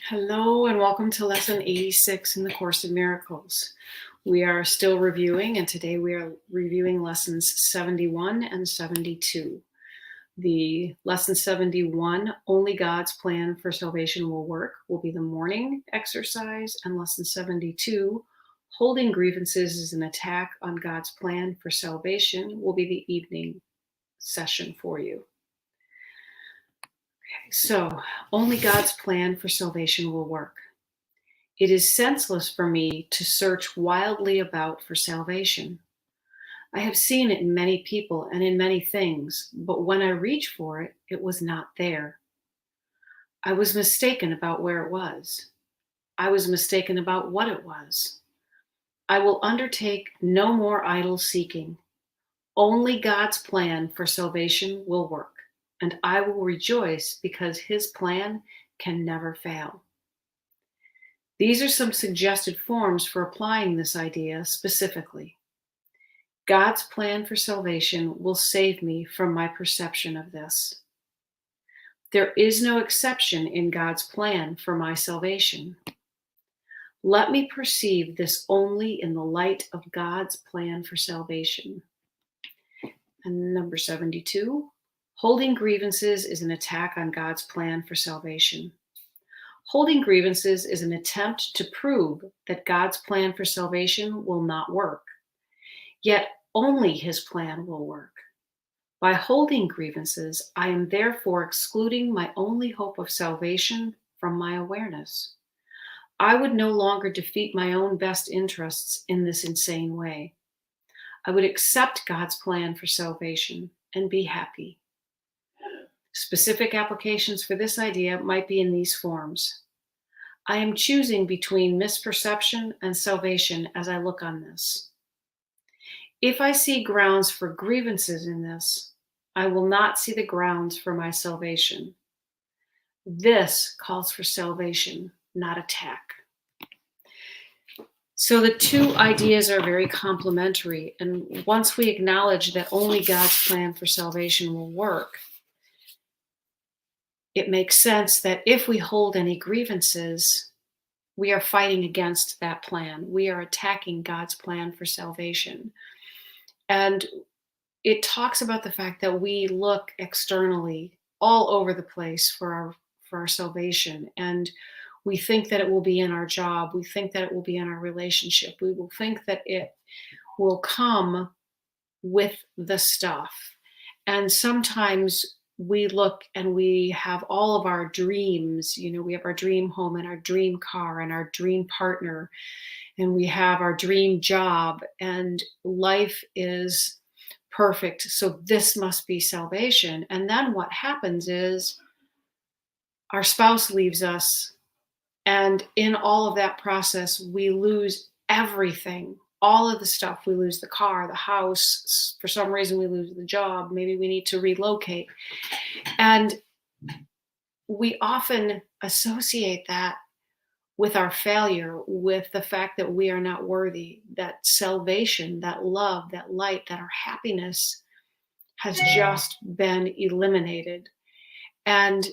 Hello and welcome to lesson 86 in the Course in Miracles. We are still reviewing, and today we are reviewing lessons 71 and 72. The lesson 71, Only God's Plan for Salvation Will Work, will be the morning exercise, and lesson 72, Holding Grievances is an Attack on God's Plan for Salvation, will be the evening session for you. So, only God's plan for salvation will work. It is senseless for me to search wildly about for salvation. I have seen it in many people and in many things, but when I reached for it, it was not there. I was mistaken about where it was. I was mistaken about what it was. I will undertake no more idle seeking. Only God's plan for salvation will work, and I will rejoice because his plan can never fail. These are some suggested forms for applying this idea specifically. God's plan for salvation will save me from my perception of this. There is no exception in God's plan for my salvation. Let me perceive this only in the light of God's plan for salvation. And number 72. Holding grievances is an attack on God's plan for salvation. Holding grievances is an attempt to prove that God's plan for salvation will not work. Yet only his plan will work. By holding grievances, I am therefore excluding my only hope of salvation from my awareness. I would no longer defeat my own best interests in this insane way. I would accept God's plan for salvation and be happy. Specific applications for this idea might be in these forms. I am choosing between misperception and salvation as I look on this. If I see grounds for grievances in this, I will not see the grounds for my salvation. This calls for salvation, not attack. So the two ideas are very complementary, and once we acknowledge that only God's plan for salvation will work, it makes sense that if we hold any grievances, we are fighting against that plan. We are attacking God's plan for salvation. And it talks about the fact that we look externally all over the place for our salvation. And we think that it will be in our job. We think that it will be in our relationship. We will think that it will come with the stuff. And sometimes we look and we have all of our dreams, we have our dream home and our dream car and our dream partner, and we have our dream job, and life is perfect. So this must be salvation. And then what happens is our spouse leaves us. And in all of that process, we lose everything. All of the stuff. We lose the car, the house. For some reason, we lose the job. Maybe we need to relocate. And we often associate that with our failure, with the fact that we are not worthy, that salvation, that love, that light, that our happiness has just been eliminated. And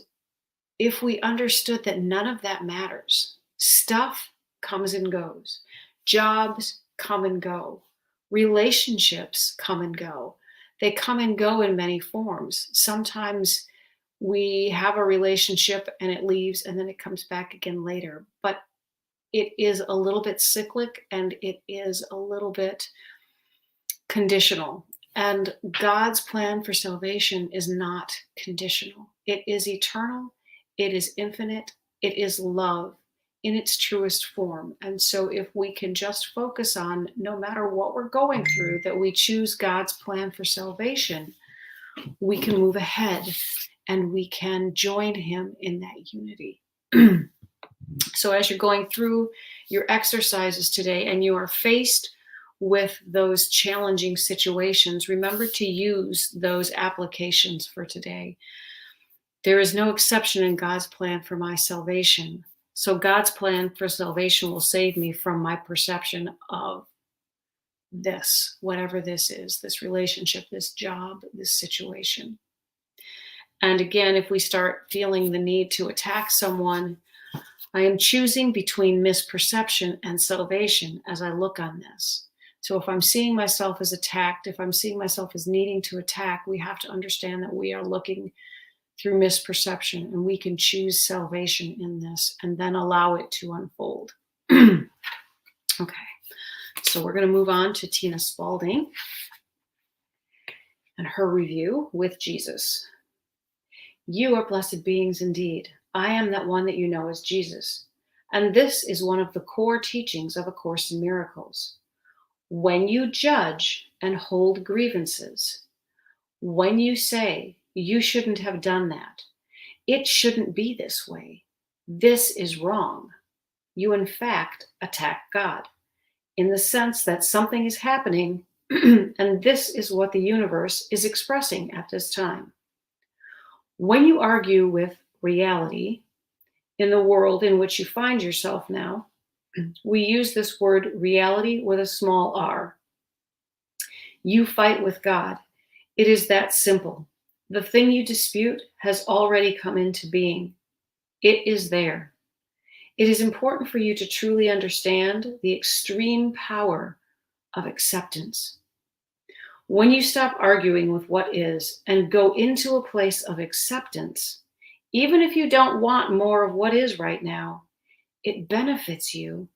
if we understood that none of that matters, stuff comes and goes, jobs come and go. Relationships come and go. They come and go in many forms. Sometimes we have a relationship and it leaves and then it comes back again later. But it is a little bit cyclic and it is a little bit conditional. And God's plan for salvation is not conditional. It is eternal. It is infinite. It is love in its truest form. And so if we can just focus on, no matter what we're going through, that we choose God's plan for salvation, we can move ahead and we can join him in that unity. So as you're going through your exercises today and you are faced with those challenging situations, remember to use those applications for today. There is no exception in God's plan for my salvation. So God's plan for salvation will save me from my perception of this, whatever this is, this relationship, this job, this situation. And again, if we start feeling the need to attack someone, I am choosing between misperception and salvation as I look on this. So if I'm seeing myself as attacked, if I'm seeing myself as needing to attack, we have to understand that we are looking through misperception, and we can choose salvation in this and then allow it to unfold. Okay, so we're going to move on to Tina Spalding and her review with Jesus. You are blessed beings indeed. I am that one that you know as Jesus. And this is one of the core teachings of A Course in Miracles. When you judge and hold grievances, when you say, you shouldn't have done that, it shouldn't be this way, this is wrong, you in fact attack God, in the sense that something is happening and this is what the universe is expressing at this time. When you argue with reality in the world in which you find yourself now, we use this word reality with a small r. You fight with God. It is that simple. The thing you dispute has already come into being. It is there. It is important for you to truly understand the extreme power of acceptance. When you stop arguing with what is and go into a place of acceptance, even if you don't want more of what is right now, it benefits you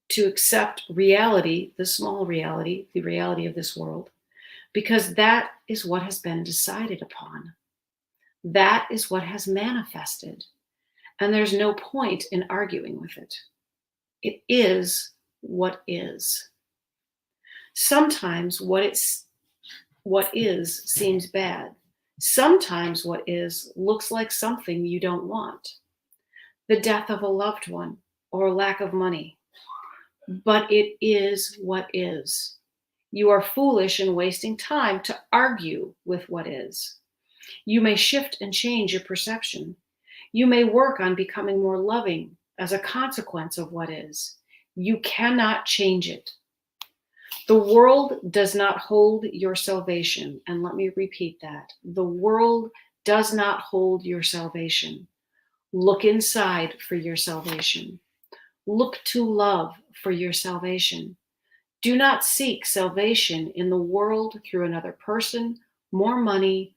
to accept reality, the small reality, the reality of this world, because that is what has been decided upon. That is what has manifested. And there's no point in arguing with it. It is what is. Sometimes what is seems bad. Sometimes what is looks like something you don't want. The death of a loved one or lack of money. But it is what is. You are foolish and wasting time to argue with what is. You may shift and change your perception. You may work on becoming more loving as a consequence of what is. You cannot change it. The world does not hold your salvation. And let me repeat that. The world does not hold your salvation. Look inside for your salvation. Look to love for your salvation. Do not seek salvation in the world through another person, more money,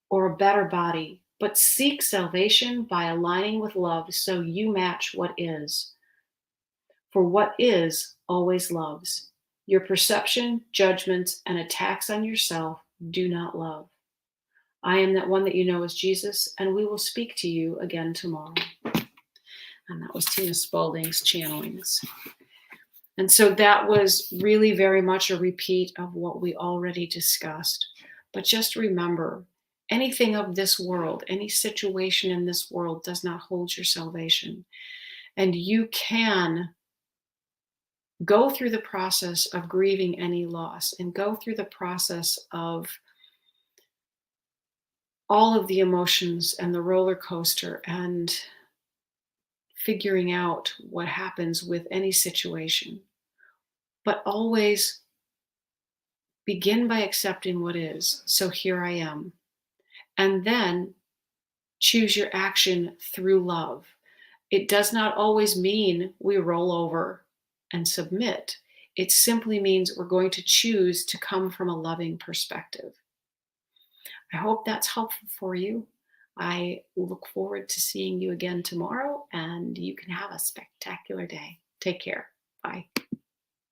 or a better body, but seek salvation by aligning with love so you match what is. For what is always loves. Your perception, judgments, and attacks on yourself do not love. I am that one that you know as Jesus, and we will speak to you again tomorrow. And that was Tina Spalding's channelings. And so that was really very much a repeat of what we already discussed. But just remember, anything of this world, any situation in this world does not hold your salvation. And you can go through the process of grieving any loss and go through the process of all of the emotions and the roller coaster and figuring out what happens with any situation. But always begin by accepting what is. So here I am. And then choose your action through love. It does not always mean we roll over and submit. It simply means we're going to choose to come from a loving perspective. I hope that's helpful for you. I look forward to seeing you again tomorrow, and you can have a spectacular day. Take care. Bye.